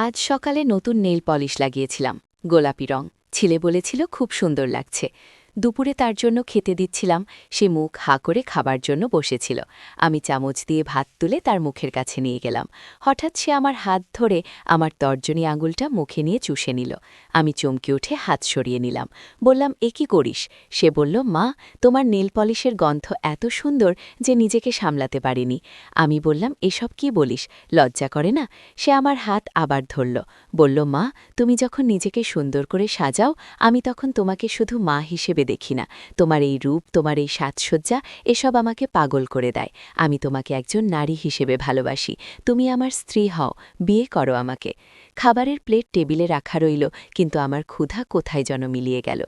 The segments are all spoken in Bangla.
আজ সকালে নতুন নেইল পলিশ লাগিয়েছিলাম, গোলাপি রং। ছেলে বলেছিল খুব সুন্দর লাগছে। দুপুরে তার জন্য খেতে দিচ্ছিলাম, সে মুখ হা করে খাবার জন্য বসেছিল। আমি চামচ দিয়ে ভাত তুলে তার মুখের কাছে নিয়ে গেলাম। হঠাৎ সে আমার হাত ধরে আমার তর্জনী আঙুলটা মুখে নিয়ে চুষে নিল। আমি চমকে উঠে হাত সরিয়ে নিলাম। বললাম, এ কি করিস? সে বলল, মা, তোমার নেল পলিশের গন্ধ এত সুন্দর যে নিজেকে সামলাতে পারিনি। আমি বললাম, এসব কি বলিস? লজ্জা করে না? সে আমার হাত আবার ধরল, বলল, মা, তুমি যখন নিজেকে সুন্দর করে সাজাও, আমি তখন তোমাকে শুধু মা হিসেবে দেখি না। তোমার এই রূপ, তোমার এই সাজসজ্জা, এসব আমাকে পাগল করে দেয়। আমি তোমাকে একজন নারী হিসেবে ভালোবাসি। তুমি আমার স্ত্রী হও, বিয়ে করো আমাকে। খাবারের প্লেট টেবিলে রাখা রইল, কিন্তু আমার ক্ষুধা কোথায় যেন মিলিয়ে গেল।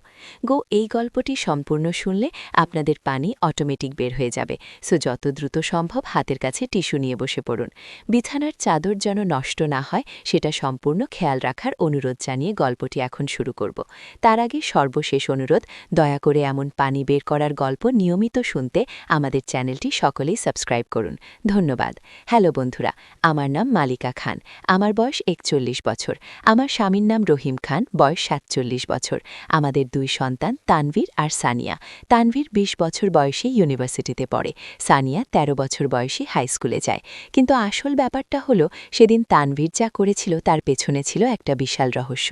এই গল্পটি সম্পূর্ণ শুনলে আপনাদের পানি অটোমেটিক বের হয়ে যাবে। সো যত দ্রুত সম্ভব হাতের কাছে টিস্যু নিয়ে বসে পড়ুন। বিছানার চাদর যেন নষ্ট না হয় সেটা সম্পূর্ণ খেয়াল রাখার অনুরোধ জানিয়ে গল্পটি এখন শুরু করব। তার আগে সর্বশেষ অনুরোধ, দয়া করে এমন পানি বের করার গল্প নিয়মিত শুনতে আমাদের চ্যানেলটি সকলেই সাবস্ক্রাইব করুন। ধন্যবাদ। হ্যালো বন্ধুরা, আমার নাম মালিকা খান। আমার বয়স ৪১ বছর। আমার স্বামীর নাম রহিম খান, বয়স ৪৭ বছর। আমাদের ২ সন্তান, তানভীর আর সানিয়া। তানভীর ২০ বছর বয়সে ইউনিভার্সিটিতে পড়ে। সানিয়া ১৩ বছর বয়সে হাই স্কুলে যায়। কিন্তু আসল ব্যাপারটা হলো, সেদিন তানভীর যা করেছিল তার পেছনে ছিল একটা বিশাল রহস্য।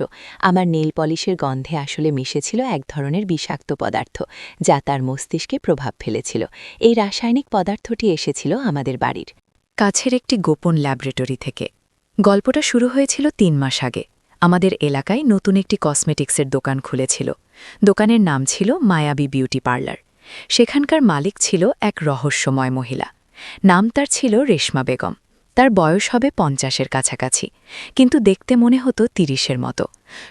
আমার নেল পলিশের গন্ধে আসলে মিশেছিল এক ধরনের বিষাক্ত পদার্থ, যা তার মস্তিষ্কে প্রভাব ফেলেছিল। এই রাসায়নিক পদার্থটি এসেছিল আমাদের বাড়ির কাছের একটি গোপন ল্যাবরেটরি থেকে। গল্পটা শুরু হয়েছিল ৩ মাস আগে। আমাদের এলাকায় নতুন একটি কসমেটিক্সের দোকান খুলেছিল। দোকানের নাম ছিল মায়াবী বিউটি পার্লার। সেখানকার মালিক ছিল এক রহস্যময় মহিলা। নাম তার ছিল রেশমা বেগম। তার বয়স হবে ৫০-এর কাছাকাছি, কিন্তু দেখতে মনে হতো ৩০-এর মতো।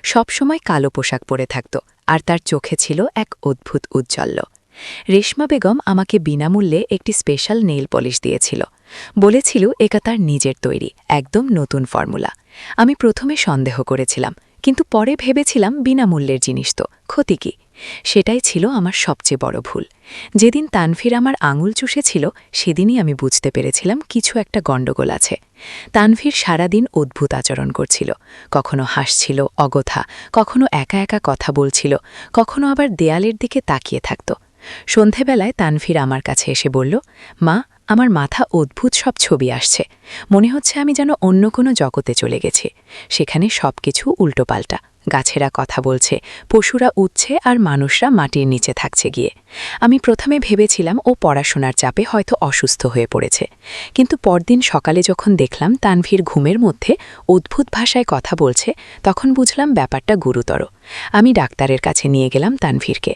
সবসময় কালো পোশাক পরে থাকত, আর তার চোখে ছিল এক অদ্ভুত উজ্জ্বল্য। রেশমা বেগম আমাকে বিনামূল্যে একটি স্পেশাল নেইল পলিশ দিয়েছিল। বলেছিল এটা তার নিজের তৈরি, একদম নতুন ফর্মুলা। আমি প্রথমে সন্দেহ করেছিলাম, কিন্তু পরে ভেবেছিলাম বিনামূল্যের জিনিস তো ক্ষতি কি। সেটাই ছিল আমার সবচেয়ে বড় ভুল। যেদিন তানভীর আমার আঙুল চুষেছিল, সেদিনই আমি বুঝতে পেরেছিলাম কিছু একটা গণ্ডগোল আছে। তানভীর সারাদিন অদ্ভুত আচরণ করছিল। কখনো হাসছিল অগথা, কখনো একা একা কথা বলছিল, কখনো আবার দেয়ালের দিকে তাকিয়ে থাকত। সন্ধেবেলায় তানভীর আমার কাছে এসে বলল, মা, আমার মাথা অদ্ভুত সব ছবি আসছে। মনে হচ্ছে আমি যেন অন্য কোনো জগতে চলে গেছি। সেখানে সবকিছু উল্টোপাল্টা। গাছেরা কথা বলছে, পশুরা উঠছে, আর মানুষরা মাটির নিচে থাকছে গিয়ে। আমি প্রথমে ভেবেছিলাম ও পড়াশোনার চাপে হয়তো অসুস্থ হয়ে পড়েছে, কিন্তু পরদিন সকালে যখন দেখলাম তানভীর ঘুমের মধ্যে অদ্ভুত ভাষায় কথা বলছে, তখন বুঝলাম ব্যাপারটা গুরুতর। আমি ডাক্তারের কাছে নিয়ে গেলাম তানভীরকে।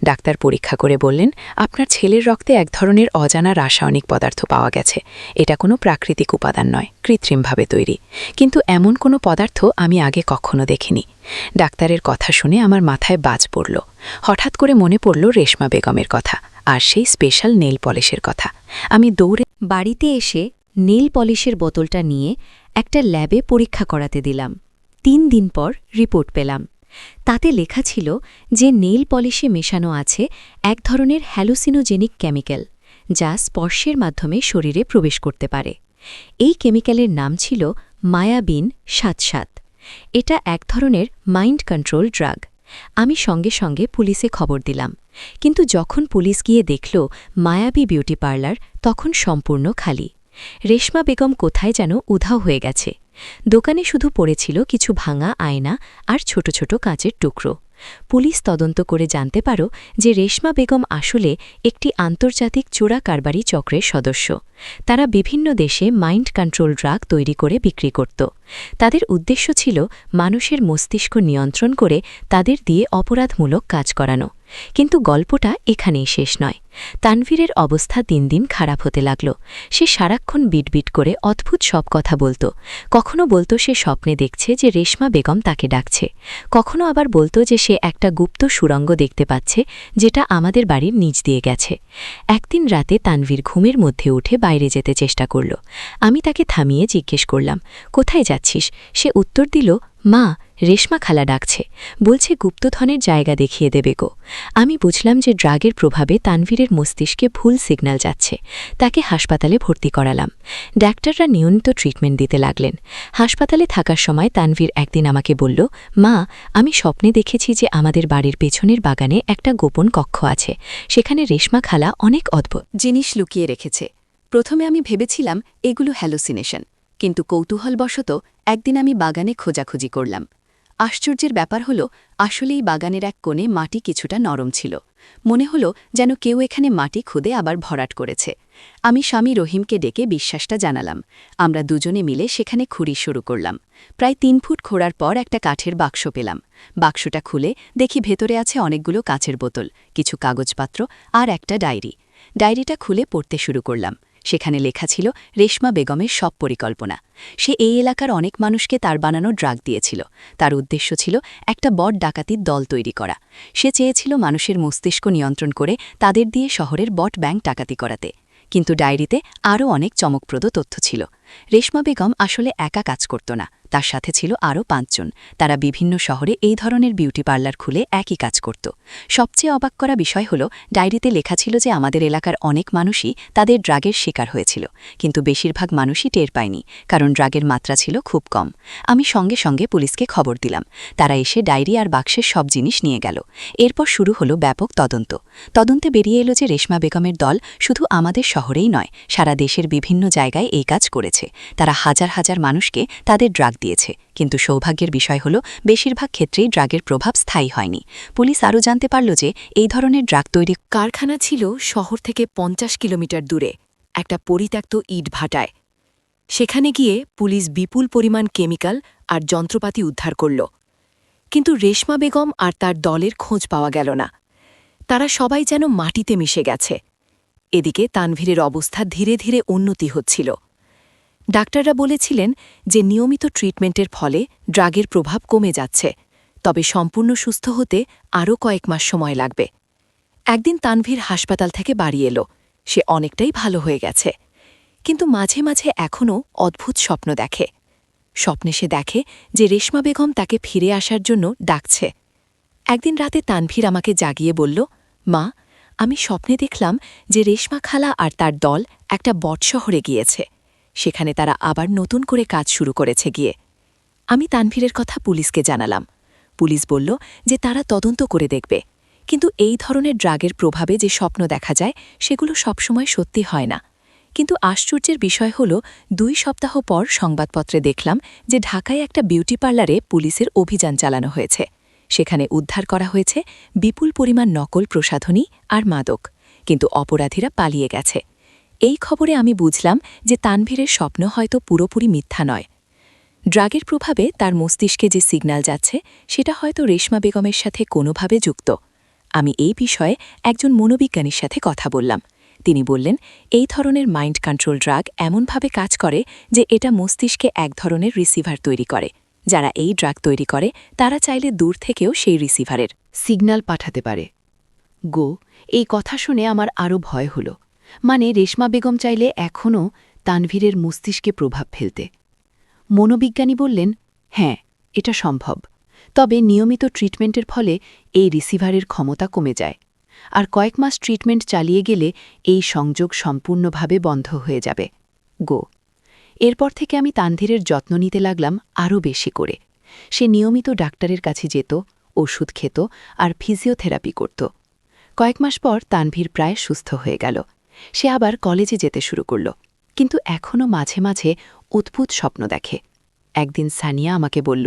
ডাক্তার পরীক্ষা করে বললেন, আপনার ছেলের রক্তে এক ধরনের অজানা রাসায়নিক পদার্থ পাওয়া গেছে। এটা কোনো প্রাকৃতিক উপাদান নয়, কৃত্রিমভাবে তৈরি। কিন্তু এমন কোনো পদার্থ আমি আগে কখনো দেখিনি। ডাক্তারের কথা শুনে আমার মাথায় বাজ পড়ল। হঠাৎ করে মনে পড়ল রেশমা বেগমের কথা, আর সেই স্পেশাল নেল পলিশের কথা। আমি দৌড়ে বাড়িতে এসে নেল পলিশের বোতলটা নিয়ে একটা ল্যাবে পরীক্ষা করাতে দিলাম। ৩ দিন পর রিপোর্ট পেলাম। তাতে লেখা ছিল যে নেল পলিশে মেশানো আছে এক ধরনের হ্যালুসিনোজেনিক কেমিক্যাল, যা স্পর্শের মাধ্যমে শরীরে প্রবেশ করতে পারে। এই কেমিক্যালের নাম ছিল মায়াবিন ৭৭। এটা এক ধরনের মাইন্ড কন্ট্রোল ড্রাগ। আমি সঙ্গে সঙ্গে পুলিশে খবর দিলাম, কিন্তু যখন পুলিশ গিয়ে দেখল মায়াবী বিউটি পার্লার, তখন সম্পূর্ণ খালি। রেশমা বেগম কোথায় যেন উধাও হয়ে গেছে। দোকানে শুধু পড়েছিল কিছু ভাঙা আয়না আর ছোট ছোট কাঁচের টুকরো। পুলিশ তদন্ত করে জানতে পারো যে রেশমা বেগম আসলে একটি আন্তর্জাতিক চোরা কারবারি চক্রের সদস্য। তারা বিভিন্ন দেশে মাইন্ড কন্ট্রোল ড্রাগ তৈরি করে বিক্রি করত। তাদের উদ্দেশ্য ছিল মানুষের মস্তিষ্ক নিয়ন্ত্রণ করে তাদের দিয়ে অপরাধমূলক কাজ করানো। কিন্তু গল্পটা এখানেই শেষ নয়। তানভীরের অবস্থা দিন দিন খারাপ হতে লাগল। সে সারাক্ষণ বিটবিট করে অদ্ভুত সব কথা বলত। কখনো বলতো সে স্বপ্নে দেখছে যে রেশমা বেগম তাকে ডাকছে, কখনো আবার বলতো যে সে একটা গুপ্ত সুড়ঙ্গ দেখতে পাচ্ছে, যেটা আমাদের বাড়ির নিচ দিয়ে গেছে। একদিন রাতে তানভীর ঘুমের মধ্যে উঠে বাইরে যেতে চেষ্টা করল। আমি তাকে থামিয়ে জিজ্ঞেস করলাম, কোথায় যাচ্ছিস? সে উত্তর দিল, মা, রেশমা খালা ডাকছে, বলছে গুপ্তধনের জায়গা দেখিয়ে দেবে গো। আমি বুঝলাম যে ড্রাগের প্রভাবে তানভীরের মস্তিষ্কে ভুল সিগন্যাল যাচ্ছে। তাকে হাসপাতালে ভর্তি করালাম। ডাক্তাররা নিয়মিত ট্রিটমেন্ট দিতে লাগলেন। হাসপাতালে থাকার সময় তানভীর একদিন আমাকে বলল, মা, আমি স্বপ্নে দেখেছি যে আমাদের বাড়ির পেছনের বাগানে একটা গোপন কক্ষ আছে। সেখানে রেশমা খালা অনেক অদ্ভুত জিনিস লুকিয়ে রেখেছে। প্রথমে আমি ভেবেছিলাম এগুলো হ্যালোসিনেশন, কিন্তু কৌতূহলবশত একদিন আমি বাগানে খোঁজাখুঁজি করলাম। আশ্চর্যের ব্যাপার হল, আসলেই বাগানের এক কোণে মাটি কিছুটা নরম ছিল। মনে হল যেন কেউ এখানে মাটি খুদে আবার ভরাট করেছে। আমি স্বামী রহিমকে ডেকে বিশ্বাসটা জানালাম। আমরা দুজনে মিলে সেখানে খুঁড়ি শুরু করলাম। প্রায় ৩ ফুট খোঁড়ার পর একটা কাঠের বাক্স পেলাম। বাক্সটা খুলে দেখি ভেতরে আছে অনেকগুলো কাচের বোতল, কিছু কাগজপত্র আর একটা ডায়েরি। ডায়েরিটা খুলে পড়তে শুরু করলাম। সেখানে লেখা ছিল রেশমা বেগমের সব পরিকল্পনা। সে এই এলাকার অনেক মানুষকে তার বানানো ড্রাগ দিয়েছিল। তার উদ্দেশ্য ছিল একটা বড় ডাকাতির দল তৈরি করা। সে চেয়েছিল মানুষের মস্তিষ্ক নিয়ন্ত্রণ করে তাদের দিয়ে শহরের বট ব্যাংক ডাকাতি করাতে। কিন্তু ডায়েরিতে আরও অনেক চমকপ্রদ তথ্য ছিল। রেশমা বেগম আসলে একা কাজ করত না, তার সাথে ছিল আরও ৫ জন। তারা বিভিন্ন শহরে এই ধরনের বিউটি পার্লার খুলে একই কাজ করত। সবচেয়ে অবাক করা বিষয় হল, ডায়েরিতে লেখা ছিল যে আমাদের এলাকার অনেক মানুষই তাদের ড্রাগের শিকার হয়েছিল, কিন্তু বেশিরভাগ মানুষই টের পায়নি, কারণ ড্রাগের মাত্রা ছিল খুব কম। আমি সঙ্গে সঙ্গে পুলিশকে খবর দিলাম। তারা এসে ডায়েরি আর বাক্সের সব জিনিস নিয়ে গেল। এরপর শুরু হলো ব্যাপক তদন্ত। তদন্তে বেরিয়ে এলো যে রেশমা বেগমের দল শুধু আমাদের শহরেই নয়, সারা দেশের বিভিন্ন জায়গায় এই কাজ করেছে। তারা হাজার হাজার মানুষকে তাদের ড্রাগ দিয়েছে, কিন্তু সৌভাগ্যের বিষয় হল বেশিরভাগ ক্ষেত্রেই ড্রাগের প্রভাব স্থায়ী হয়নি। পুলিশ আরও জানতে পারল যে এই ধরনের ড্রাগ তৈরি কারখানা ছিল শহর থেকে ৫০ কিলোমিটার দূরে একটা পরিত্যক্ত ইটভাটায়। সেখানে গিয়ে পুলিশ বিপুল পরিমাণ কেমিক্যাল আর যন্ত্রপাতি উদ্ধার করল, কিন্তু রেশমা বেগম আর তার দলের খোঁজ পাওয়া গেল না। তারা সবাই যেন মাটিতে মিশে গেছে। এদিকে তানভীরের অবস্থা ধীরে ধীরে উন্নতি হচ্ছিল। ডাক্তাররা বলেছিলেন যে নিয়মিত ট্রিটমেন্টের ফলে ড্রাগের প্রভাব কমে যাচ্ছে, তবে সম্পূর্ণ সুস্থ হতে আরও কয়েক মাস সময় লাগবে। একদিন তানভীর হাসপাতাল থেকে বাড়ি এলো। সে অনেকটাই ভালো হয়ে গেছে, কিন্তু মাঝে মাঝে এখনও অদ্ভুত স্বপ্ন দেখে। স্বপ্নে সে দেখে যে রেশমা বেগম তাকে ফিরে আসার জন্য ডাকছে। একদিন রাতে তানভীর আমাকে জাগিয়ে বলল, মা, আমি স্বপ্নে দেখলাম যে রেশমা খালা আর তার দল একটা বট শহরে গিয়েছে। সেখানে তারা আবার নতুন করে কাজ শুরু করেছে গিয়ে। আমি তানভীরের কথা পুলিশকে জানালাম। পুলিশ বলল যে তারা তদন্ত করে দেখবে, কিন্তু এই ধরনের ড্রাগের প্রভাবে যে স্বপ্ন দেখা যায় সেগুলো সবসময় সত্যি হয় না। কিন্তু আশ্চর্যের বিষয় হল, ২ সপ্তাহ পর সংবাদপত্রে দেখলাম যে ঢাকায় একটা বিউটি পার্লারে পুলিশের অভিযান চালানো হয়েছে। সেখানে উদ্ধার করা হয়েছে বিপুল পরিমাণ নকল প্রসাধনী আর মাদক, কিন্তু অপরাধীরা পালিয়ে গেছে। এই খবরে আমি বুঝলাম যে তানভীরের স্বপ্ন হয়তো পুরোপুরি মিথ্যা নয়। ড্রাগের প্রভাবে তার মস্তিষ্কে যে সিগন্যাল যাচ্ছে সেটা হয়তো রেশমা বেগমের সাথে কোনোভাবে যুক্ত। আমি এই বিষয়ে একজন মনোবিজ্ঞানীর সাথে কথা বললাম। তিনি বললেন, এই ধরনের মাইন্ড কন্ট্রোল ড্রাগ এমনভাবে কাজ করে যে এটা মস্তিষ্কে এক ধরনের রিসিভার তৈরি করে। যারা এই ড্রাগ তৈরি করে তারা চাইলে দূর থেকেও সেই রিসিভারের সিগন্যাল পাঠাতে পারে। এই কথা শুনে আমার আরও ভয় হল। মানে রেশমা বেগম চাইলে এখনও তানভীরের মস্তিষ্কে প্রভাব ফেলতে। মনোবিজ্ঞানী বললেন, হ্যাঁ, এটা সম্ভব, তবে নিয়মিত ট্রিটমেন্টের ফলে এই রিসিভারের ক্ষমতা কমে যায়, আর কয়েক মাস ট্রিটমেন্ট চালিয়ে গেলে এই সংযোগ সম্পূর্ণভাবে বন্ধ হয়ে যাবে। এরপর থেকে আমি তানভীরের যত্ন নিতে লাগলাম আরও বেশি করে। সে নিয়মিত ডাক্তারের কাছে যেত, ওষুধ খেত আর ফিজিওথেরাপি করত। কয়েক মাস পর তানভীর প্রায় সুস্থ হয়ে গেল। সে আবার কলেজে যেতে শুরু করল, কিন্তু এখনও মাঝে মাঝে অদ্ভুত স্বপ্ন দেখে। একদিন সানিয়া আমাকে বলল,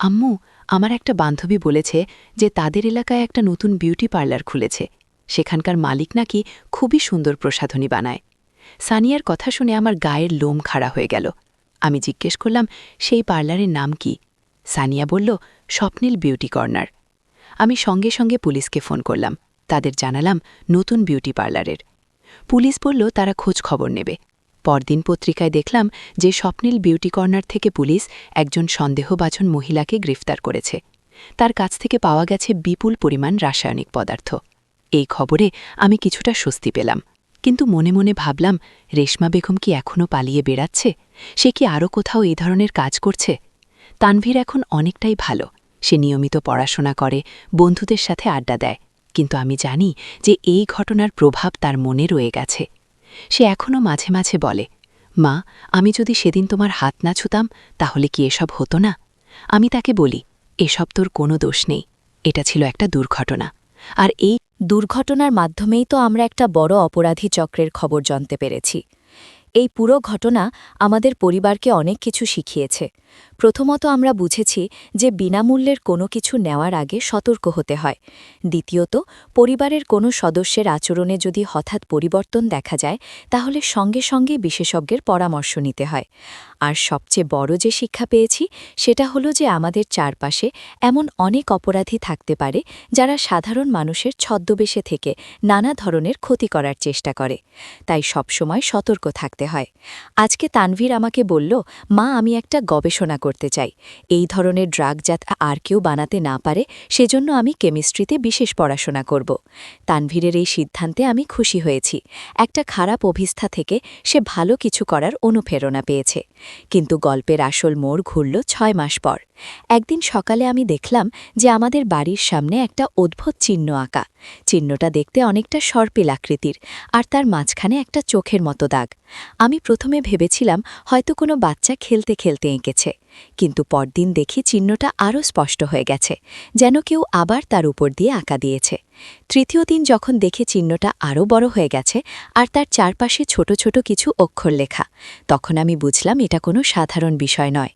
আম্মু, আমার একটা বান্ধবী বলেছে যে তাদের এলাকায় একটা নতুন বিউটি পার্লার খুলেছে। সেখানকার মালিক নাকি খুবই সুন্দর প্রসাধনী বানায়। সানিয়ার কথা শুনে আমার গায়ের লোম খাড়া হয়ে গেল। আমি জিজ্ঞেস করলাম, সেই পার্লারের নাম কি? সানিয়া বলল, স্বপ্নিল বিউটি কর্নার। আমি সঙ্গে সঙ্গে পুলিশকে ফোন করলাম। তাদের জানালাম নতুন বিউটি পার্লারের। পুলিশ বলল তারা খোঁজ খবর নেবে। পরদিন পত্রিকায় দেখলাম যে স্বপ্নিল বিউটি কর্নার থেকে পুলিশ একজন সন্দেহভাজন মহিলাকে গ্রেফতার করেছে। তার কাছ থেকে পাওয়া গেছে বিপুল পরিমাণ রাসায়নিক পদার্থ। এই খবরে আমি কিছুটা স্বস্তি পেলাম, কিন্তু মনে মনে ভাবলাম, রেশমা বেগম কি এখনও পালিয়ে বেড়াচ্ছে? সে কি আরও কোথাও এই ধরনের কাজ করছে? তানভীর এখন অনেকটাই ভালো। সে নিয়মিত পড়াশোনা করে, বন্ধুদের সাথে আড্ডা দেয়। কিন্তু আমি জানি যে এই ঘটনার প্রভাব তার মনে রয়ে গেছে। সে এখনও মাঝে মাঝে বলে, মা, আমি যদি সেদিন তোমার হাত না ছুতাম তাহলে কি এসব হতো না? আমি তাকে বলি, এসব তোর কোনো দোষ নেই, এটা ছিল একটা দুর্ঘটনা। আর এই দুর্ঘটনার মাধ্যমেই তো আমরা একটা বড় অপরাধী চক্রের খবর জানতে পেরেছি। এই পুরো ঘটনা আমাদের পরিবারকে অনেক কিছু শিখিয়েছে। প্রথমত আমরা বুঝেছি যে বিনামূল্যের কোনো কিছু নেওয়ার আগে সতর্ক হতে হয়। দ্বিতীয়ত, পরিবারের কোনো সদস্যের আচরণে যদি হঠাৎ পরিবর্তন দেখা যায় তাহলে সঙ্গে সঙ্গে বিশেষজ্ঞের পরামর্শ নিতে হয়। আর সবচেয়ে বড় যে শিক্ষা পেয়েছি সেটা হলো যে আমাদের চারপাশে এমন অনেক অপরাধী থাকতে পারে যারা সাধারণ মানুষের ছদ্মবেশে থেকে নানা ধরনের ক্ষতি করার চেষ্টা করে। তাই সবসময় সতর্ক থাকতে হয়। আজকে তানভীর আমাকে বলল, মা, আমি একটা গবেষণা করতে চাই। এই ধরনের ড্রাগ যাতে আর কেউ বানাতে না পারে সেজন্য আমি কেমিস্ট্রিতে বিশেষ পড়াশোনা করব। তানভীরের এই সিদ্ধান্তে আমি খুশি হয়েছি। একটা খারাপ অভিস্থা থেকে সে ভালো কিছু করার অনুপ্রেরণা পেয়েছে। কিন্তু গল্পের আসল মোড় ঘুরল ৬ মাস পর। একদিন সকালে আমি দেখলাম যে আমাদের বাড়ির সামনে একটা অদ্ভুত চিহ্ন আঁকা। চিহ্নটা দেখতে অনেকটা সর্পিল আকৃতির, আর তার মাঝখানে একটা চোখের মতো দাগ। আমি প্রথমে ভেবেছিলাম হয়তো কোনো বাচ্চা খেলতে খেলতে এঁকেছে, কিন্তু পরদিন দেখি চিহ্নটা আরও স্পষ্ট হয়ে গেছে, যেন কেউ আবার তার উপর দিয়ে আঁকা দিয়েছে। তৃতীয় দিন যখন দেখে চিহ্নটা আরও বড় হয়ে গেছে আর তার চারপাশে ছোট ছোট কিছু অক্ষর লেখা, তখন আমি বুঝলাম এটা কোনো সাধারণ বিষয় নয়।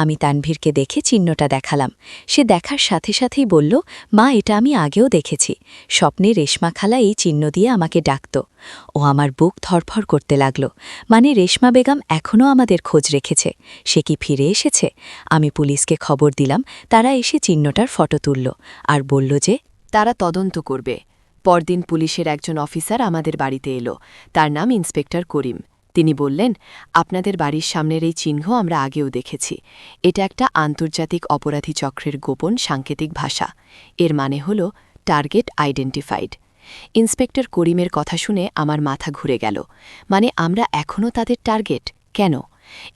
আমি তানভীরকে দেখে চিহ্নটা দেখালাম। সে দেখার সাথে সাথেই বলল, মা, এটা আমি আগেও দেখেছি। স্বপ্নে রেশমা খালা এই চিহ্ন দিয়ে আমাকে ডাকত। ও আমার বুক ধরফর করতে লাগল। মানে রেশমা বেগম এখনও আমাদের খোঁজ রেখেছে। সে কি ফিরে এসেছে? আমি পুলিশকে খবর দিলাম। তারা এসে চিহ্নটার ফটো তুলল আর বলল যে তারা তদন্ত করবে। পরদিন পুলিশের একজন অফিসার আমাদের বাড়িতে এলো। তার নাম ইন্সপেক্টর করিম। তিনি বললেন, আপনাদের বাড়ির সামনের এই চিহ্ন আমরা আগেও দেখেছি। এটা একটা আন্তর্জাতিক অপরাধী চক্রের গোপন সাংকেতিক ভাষা। এর মানে হল টার্গেট আইডেন্টিফাইড। ইন্সপেক্টর করিমের কথা শুনে আমার মাথা ঘুরে গেল। মানে আমরা এখনও তাদের টার্গেট? কেন?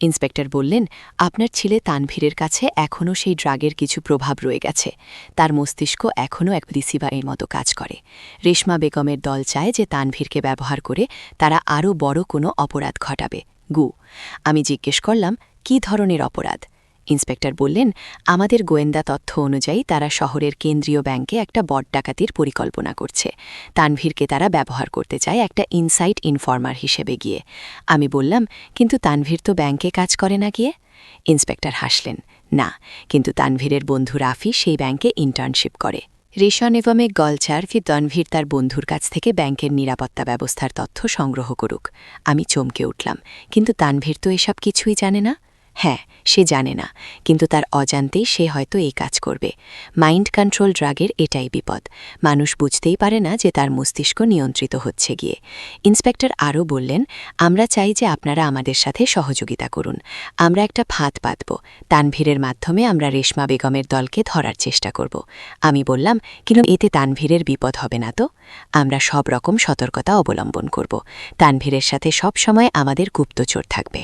ইন্সপেক্টর বললেন, আপনার ছেলে তানভীরের কাছে এখনও সেই ড্রাগের কিছু প্রভাব রয়ে গেছে। তার মস্তিষ্ক এখনও এক রিসিভারের মতো কাজ করে। রেশমা বেগমের দল চায় যে তানভীরকে ব্যবহার করে তারা আরও বড় কোনো অপরাধ ঘটাবে। আমি জিজ্ঞেস করলাম, কী ধরনের অপরাধ? ইন্সপেক্টর বললেন, আমাদের গোয়েন্দা তথ্য অনুযায়ী তারা শহরের কেন্দ্রীয় ব্যাংকে একটা বড় ডাকাতির পরিকল্পনা করছে। তানভীরকে তারা ব্যবহার করতে চায় একটা ইনসাইট ইনফর্মার হিসেবে গিয়ে। আমি বললাম, কিন্তু তানভীর তো ব্যাংকে কাজ করে না গিয়ে? ইন্সপেক্টর হাসলেন, না, কিন্তু তানভীরের বন্ধু রাফি সেই ব্যাংকে ইন্টার্নশিপ করে। রেশন এবং গলচার ফি তানভীর তার বন্ধুর কাছ থেকে ব্যাংকের নিরাপত্তা ব্যবস্থার তথ্য সংগ্রহ করুক। আমি চমকে উঠলাম, কিন্তু তানভীর তো এসব কিছুই জানে না। হ্যাঁ, সে জানে না, কিন্তু তার অজান্তেই সে হয়তো এই কাজ করবে। মাইন্ড কন্ট্রোল ড্রাগের এটাই বিপদ। মানুষ বুঝতেই পারে না যে তার মস্তিষ্ক নিয়ন্ত্রিত হচ্ছে গিয়ে। ইন্সপেক্টর আরও বললেন, আমরা চাই যে আপনারা আমাদের সাথে সহযোগিতা করুন। আমরা একটা ফাঁদ পাতব। তানভীরের মাধ্যমে আমরা রেশমা বেগমের দলকে ধরার চেষ্টা করব। আমি বললাম, কিন্তু এতে তানভীরের বিপদ হবে না তো? আমরা সব রকম সতর্কতা অবলম্বন করব। তানভীরের সাথে সব সময় আমাদের গুপ্তচর থাকবে।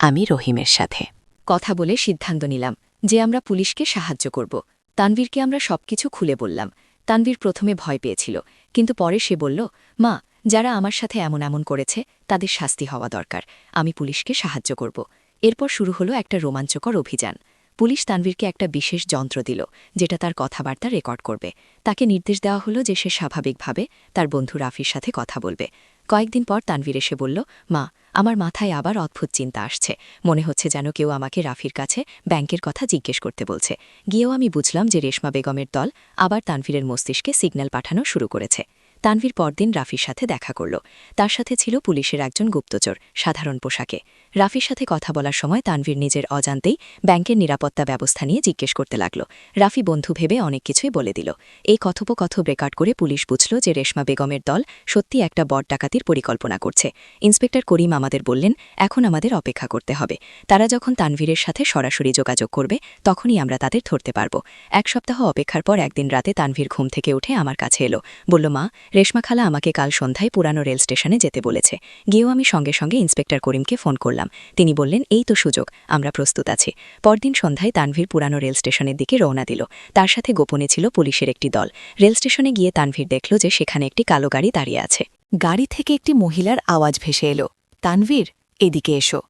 আমি রহিমের সাথে কথা বলে সিদ্ধান্ত নিলাম যে আমরা পুলিশকে সাহায্য করব। তানভীরকে আমরা সবকিছু খুলে বললাম। তানভীর প্রথমে ভয় পেয়েছিল, কিন্তু পরে সে বলল, মা, যারা আমার সাথে এমন এমন করেছে তাদের শাস্তি হওয়া দরকার। আমি পুলিশকে সাহায্য করব। এরপর শুরু হলো একটা রোমাঞ্চকর অভিযান। পুলিশ তানভীরকে একটা বিশেষ যন্ত্র দিল, যেটা তার কথাবার্তা রেকর্ড করবে। তাকে নির্দেশ দেওয়া হলো যে সে স্বাভাবিকভাবে তার বন্ধু রাফির সাথে কথা বলবে। কয়েকদিন পর তানভীর এসে বলল, মা, আমার মাথায় আবার অদ্ভুত চিন্তা আসছে। মনে হচ্ছে যেন কেউ আমাকে রাফির কাছে ব্যাংকের কথা জিজ্ঞেস করতে বলছে। গিয়েও আমি বুঝলাম যে রেশমা বেগমের দল আবার তানভীরের মস্তিষ্কে সিগন্যাল পাঠানো শুরু করেছে। তানভীর পরদিন রাফির সাথে দেখা করল। তার সাথে ছিল পুলিশের একজন গুপ্তচর, সাধারণ পোশাকে। রাফির সাথে কথা বলার সময় তানভীর নিজের অজান্তেই ব্যাংকের নিরাপত্তা ব্যবস্থা নিয়ে জিজ্ঞেস করতে লাগল। রাফি বন্ধু ভেবে অনেক কিছুই বলে দিল। এই কথোপকথন রেকর্ড করে পুলিশ বুঝল যে রেশমা বেগমের দল সত্যি একটা বড় ডাকাতির পরিকল্পনা করছে। ইন্সপেক্টর করিম আমাদের বললেন, এখন আমাদের অপেক্ষা করতে হবে। তারা যখন তানভীরের সাথে সরাসরি যোগাযোগ করবে তখনই আমরা তাদের ধরতে পারব। 1 সপ্তাহ অপেক্ষার পর একদিন রাতে তানভীর ঘুম থেকে উঠে আমার কাছে এলো। বলল, মা, রেশমা খালা আমাকে কাল সন্ধ্যায় পুরানো রেল স্টেশনে যেতে বলেছে। গিয়েও আমি সঙ্গে সঙ্গে ইন্সপেক্টর করিমকে ফোন করলাম। করলাম। তিনি বললেন, এই তো সুযোগ, আমরা প্রস্তুত আছি। পরদিন সন্ধ্যায় তানভীর পুরানো রেল স্টেশনের দিকে রওনা দিল। তার সাথে গোপনে ছিল পুলিশের একটি দল। রেল স্টেশনে গিয়ে তানভীর দেখল যে সেখানে একটি কালো গাড়ি দাঁড়িয়ে আছে। গাড়ি থেকে একটি মহিলার আওয়াজ ভেসে এলো, তানভীর, এদিকে এসো।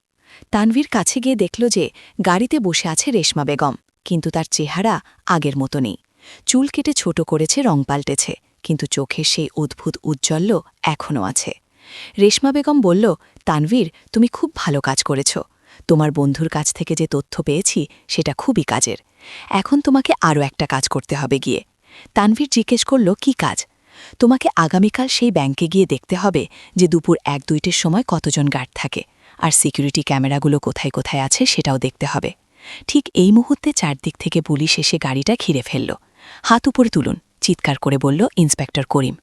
তানভীর কাছে গিয়ে দেখল যে গাড়িতে বসে আছে রেশমা বেগম, কিন্তু তার চেহারা আগের মতো নেই। চুল কেটে ছোট করেছে, রং পাল্টেছে, কিন্তু চোখের সেই অদ্ভুত উজ্জ্বল্য এখনও আছে। রেশমা বেগম বলল, তানভীর, তুমি খুব ভালো কাজ করেছ। তোমার বন্ধুর কাছ থেকে যে তথ্য পেয়েছি সেটা খুবই কাজের। এখন তোমাকে আরও একটা কাজ করতে হবে গিয়ে। তানভীর জিজ্ঞেস করল, কি কাজ? তোমাকে আগামীকাল সেই ব্যাংকে গিয়ে দেখতে হবে যে দুপুর 1-2টের সময় কতজন গার্ড থাকে, আর সিকিউরিটি ক্যামেরাগুলো কোথায় কোথায় আছে সেটাও দেখতে হবে। ঠিক এই মুহূর্তে চারদিক থেকে পুলিশ এসে গাড়িটা ঘিরে ফেলল। হাত উপরে তুলুন, চিৎকার করে বলল ইন্সপেক্টর করিম।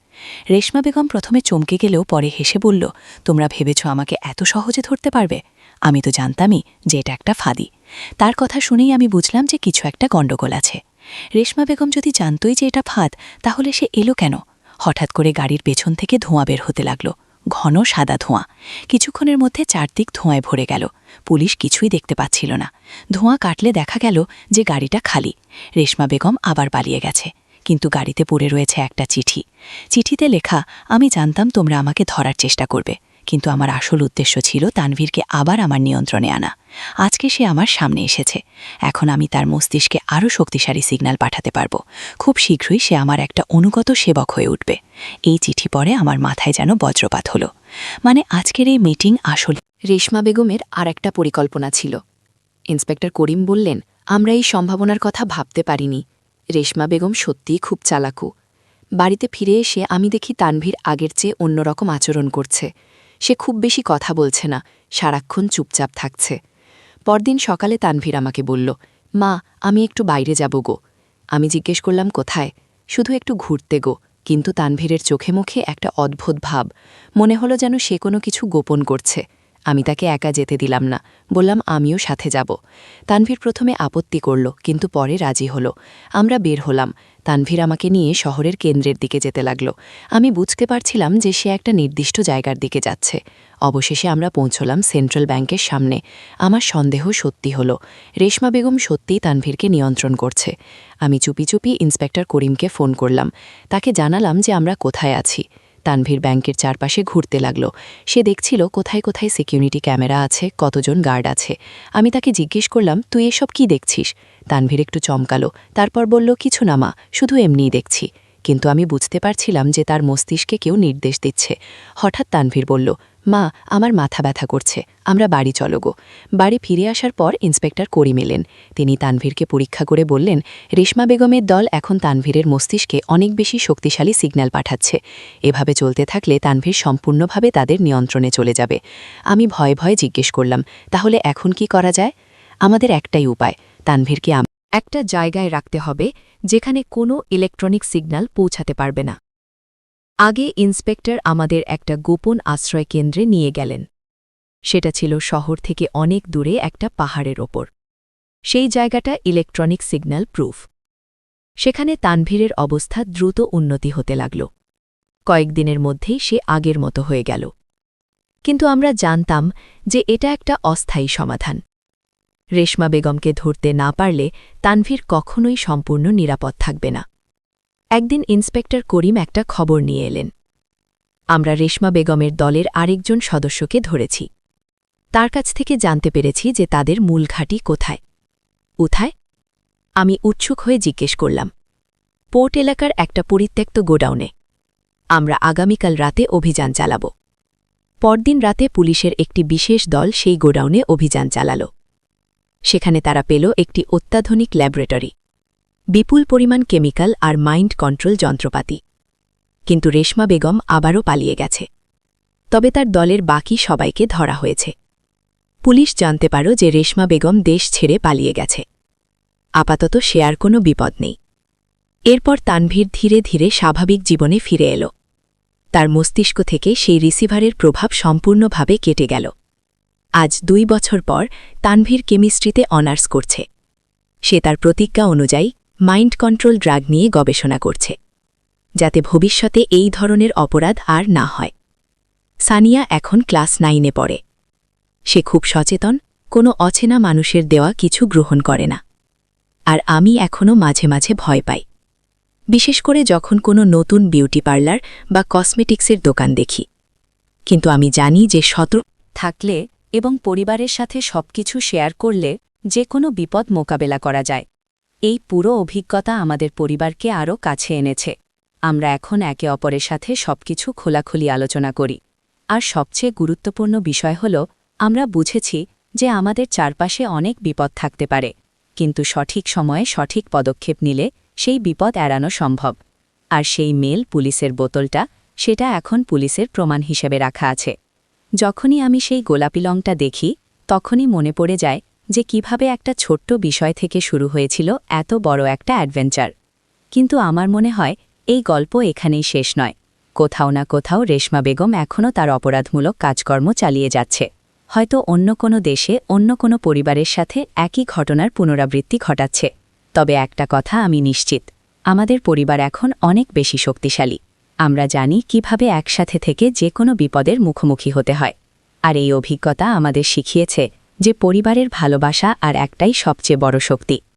রেশমা বেগম প্রথমে চমকে গেলেও পরে হেসে বলল, তোমরা ভেবেছ আমাকে এত সহজে ধরতে পারবে? আমি তো জানতামই যে এটা একটা ফাঁদি। তার কথা শুনেই আমি বুঝলাম যে কিছু একটা গণ্ডগোল আছে। রেশমা বেগম যদি জানতই যে এটা ফাঁদ, তাহলে সে এলো কেন? হঠাৎ করে গাড়ির পেছন থেকে ধোঁয়া বের হতে লাগল, ঘন সাদা ধোঁয়া। কিছুক্ষণের মধ্যে চারদিক ধোঁয়ায় ভরে গেল। পুলিশ কিছুই দেখতে পাচ্ছিল না। ধোঁয়া কাটলে দেখা গেল যে গাড়িটা খালি। রেশমা বেগম আবার পালিয়ে গেছে, কিন্তু গাড়িতে পড়ে রয়েছে একটা চিঠি। চিঠিতে লেখা, আমি জানতাম তোমরা আমাকে ধরার চেষ্টা করবে, কিন্তু আমার আসল উদ্দেশ্য ছিল তানভীরকে আবার আমার নিয়ন্ত্রণে আনা। আজকে সে আমার সামনে এসেছে। এখন আমি তার মস্তিষ্কে আরও শক্তিশালী সিগন্যাল পাঠাতে পারব। খুব শীঘ্রই সে আমার একটা অনুগত সেবক হয়ে উঠবে। এই চিঠি পড়ে আমার মাথায় যেন বজ্রপাত হলো। মানে আজকের এই মিটিং আসলে। রেশমা বেগমের আর একটা পরিকল্পনা ছিল। ইন্সপেক্টর করিম বললেন, আমরা এই সম্ভাবনার কথা ভাবতে পারিনি। রেশমা বেগম সত্যিই খুব চালাকু। বাড়িতে ফিরে এসে আমি দেখি তানভীর আগের চেয়ে অন্যরকম আচরণ করছে। সে খুব বেশি কথা বলছে না, সারাক্ষণ চুপচাপ থাকছে। পরদিন সকালে তানভীর আমাকে বলল, মা, আমি একটু বাইরে যাব গো। আমি জিজ্ঞেস করলাম, কোথায়? শুধু একটু ঘুরতে গো। কিন্তু তানভীরের চোখে মুখে একটা অদ্ভুত ভাব। মনে হলো যেন সে কোনো কিছু গোপন করছে। আমি তাকে একা যেতে দিলাম না, বললাম আমিও সাথে যাব। তানভীর প্রথমে আপত্তি করল, কিন্তু পরে রাজি হলো। আমরা বের হলাম। তানভীর আমাকে নিয়ে শহরের কেন্দ্রের দিকে যেতে লাগল। আমি বুঝতে পারছিলাম যে সে একটা নির্দিষ্ট জায়গার দিকে যাচ্ছে। অবশেষে আমরা পৌঁছলাম সেন্ট্রাল ব্যাংকের সামনে। আমার সন্দেহ সত্যি হলো। রেশমা বেগম সত্যিই তানভীরকে নিয়ন্ত্রণ করছে। আমি চুপি চুপি ইন্সপেক্টর করিমকে ফোন করলাম। তাকে জানালাম যে আমরা কোথায় আছি। তানভীর ব্যাংকের চারপাশে ঘুরতে লাগল। সে দেখছিল কোথায় কোথায় সিকিউরিটি ক্যামেরা আছে, কতজন গার্ড আছে। আমি তাকে জিজ্ঞেস করলাম, তুই এসব কি দেখছিস? তানভীর একটু চমকালো, তারপর বলল, কিছু না মা, শুধু এমনিই দেখছি। কিন্তু আমি বুঝতে পারছিলাম যে তার মস্তিষ্কে কেউ নির্দেশ দিচ্ছে। হঠাৎ তানভীর বলল, মা, আমার মাথা ব্যথা করছে, আমরা বাড়ি চলো গো। বাড়ি ফিরে আসার পর ইন্সপেক্টর করিম এলেন। তিনি তানভীরকে পরীক্ষা করে বললেন, রেশমা বেগমের দল এখন তানভীরের মস্তিষ্কে অনেক বেশি শক্তিশালী সিগন্যাল পাঠাচ্ছে। এভাবে চলতে থাকলে তানভীর সম্পূর্ণভাবে তাদের নিয়ন্ত্রণে চলে যাবে। আমি ভয়ে ভয়ে জিজ্ঞেস করলাম, তাহলে এখন কি করা যায়? আমাদের একটাই উপায়, তানভীরকে একটা জায়গায় রাখতে হবে যেখানে কোনো ইলেকট্রনিক সিগন্যাল পৌঁছাতে পারবে না। আগে ইন্সপেক্টর আমাদের একটা গোপন আশ্রয় কেন্দ্রে নিয়ে গেলেন। সেটা ছিল শহর থেকে অনেক দূরে একটা পাহাড়ের ওপর। সেই জায়গাটা ইলেকট্রনিক সিগন্যাল প্রুফ। সেখানে তানভীরের অবস্থা দ্রুত উন্নতি হতে লাগল। কয়েকদিনের মধ্যেই সে আগের মতো হয়ে গেল। কিন্তু আমরা জানতাম যে এটা একটা অস্থায়ী সমাধান। রেশমা বেগমকে ধরতে না পারলে তানভীর কখনোই সম্পূর্ণ নিরাপদ থাকবে না। একদিন ইন্সপেক্টর করিম একটা খবর নিয়ে এলেন। আমরা রেশমা বেগমের দলের আরেকজন সদস্যকে ধরেছি। তার কাছ থেকে জানতে পেরেছি যে তাদের মূল ঘাঁটি কোথায়। কোথায়? আমি উৎসুক হয়ে জিজ্ঞেস করলাম। পোর্ট এলাকার একটা পরিত্যক্ত গোডাউনে। আমরা আগামীকাল রাতে অভিযান চালাব। পরদিন রাতে পুলিশের একটি বিশেষ দল সেই গোডাউনে অভিযান চালাল। সেখানে তারা পেল একটি অত্যাধুনিক ল্যাবরেটরি, বিপুল পরিমাণ কেমিক্যাল আর মাইন্ড কন্ট্রোল যন্ত্রপাতি। কিন্তু রেশমা বেগম আবারও পালিয়ে গেছে। তবে তার দলের বাকি সবাইকে ধরা হয়েছে। পুলিশ জানতে পারো যে রেশমা বেগম দেশ ছেড়ে পালিয়ে গেছে। আপাতত সে আর কোনো বিপদ নেই। এরপর তানভীর ধীরে ধীরে স্বাভাবিক জীবনে ফিরে এল। তার মস্তিষ্ক থেকে সেই রিসিভারের প্রভাব সম্পূর্ণভাবে কেটে গেল। আজ 2 বছর পর তানভীর কেমিস্ট্রিতে অনার্স করছে। সে তার প্রতিজ্ঞা অনুযায়ী মাইন্ড কন্ট্রোল ড্রাগ নিয়ে গবেষণা করছে, যাতে ভবিষ্যতে এই ধরনের অপরাধ আর না হয়। সানিয়া এখন ক্লাস 9-এ পড়ে। সে খুব সচেতন, কোনো অচেনা মানুষের দেওয়া কিছু গ্রহণ করে না। আর আমি এখনও মাঝে মাঝে ভয় পাই, বিশেষ করে যখন কোনো নতুন বিউটি পার্লার বা কসমেটিক্সের দোকান দেখি। কিন্তু আমি জানি যে থাকলে এবং পরিবারের সাথে সবকিছু শেয়ার করলে যে কোনো বিপদ মোকাবেলা করা যায়। এই পুরো অভিজ্ঞতা আমাদের পরিবারকে আরও কাছে এনেছে। আমরা এখন একে অপরের সাথে সবকিছু খোলাখুলি আলোচনা করি। আর সবচেয়ে গুরুত্বপূর্ণ বিষয় হল, আমরা বুঝেছি যে আমাদের চারপাশে অনেক বিপদ থাকতে পারে, কিন্তু সঠিক সময়ে সঠিক পদক্ষেপ নিলে সেই বিপদ এড়ানো সম্ভব। আর সেই মেল পুলিশের বোতলটা, সেটা এখন পুলিশের প্রমাণ হিসেবে রাখা আছে। যখনই আমি সেই গোলাপি লংটা দেখি, তখনই মনে পড়ে যায় যে কিভাবে একটা ছোট্ট বিষয় থেকে শুরু হয়েছিল এত বড় একটা অ্যাডভেঞ্চার। কিন্তু আমার মনে হয় এই গল্প এখানেই শেষ নয়। কোথাও না কোথাও রেশমা বেগম এখনও তার অপরাধমূলক কাজকর্ম চালিয়ে যাচ্ছে। হয়তো অন্য কোনো দেশে অন্য কোনো পরিবারের সাথে একই ঘটনার পুনরাবৃত্তি ঘটাচ্ছে। তবে একটা কথা আমি নিশ্চিত, আমাদের পরিবার এখন অনেক বেশি শক্তিশালী। আমরা জানি কিভাবে একসাথে থেকে যে কোনো বিপদের মুখোমুখি হতে হয়। আর এই অভিজ্ঞতা আমাদের শিখিয়েছে যে পরিবারের ভালোবাসা আর একটাই সবচেয়ে বড় শক্তি।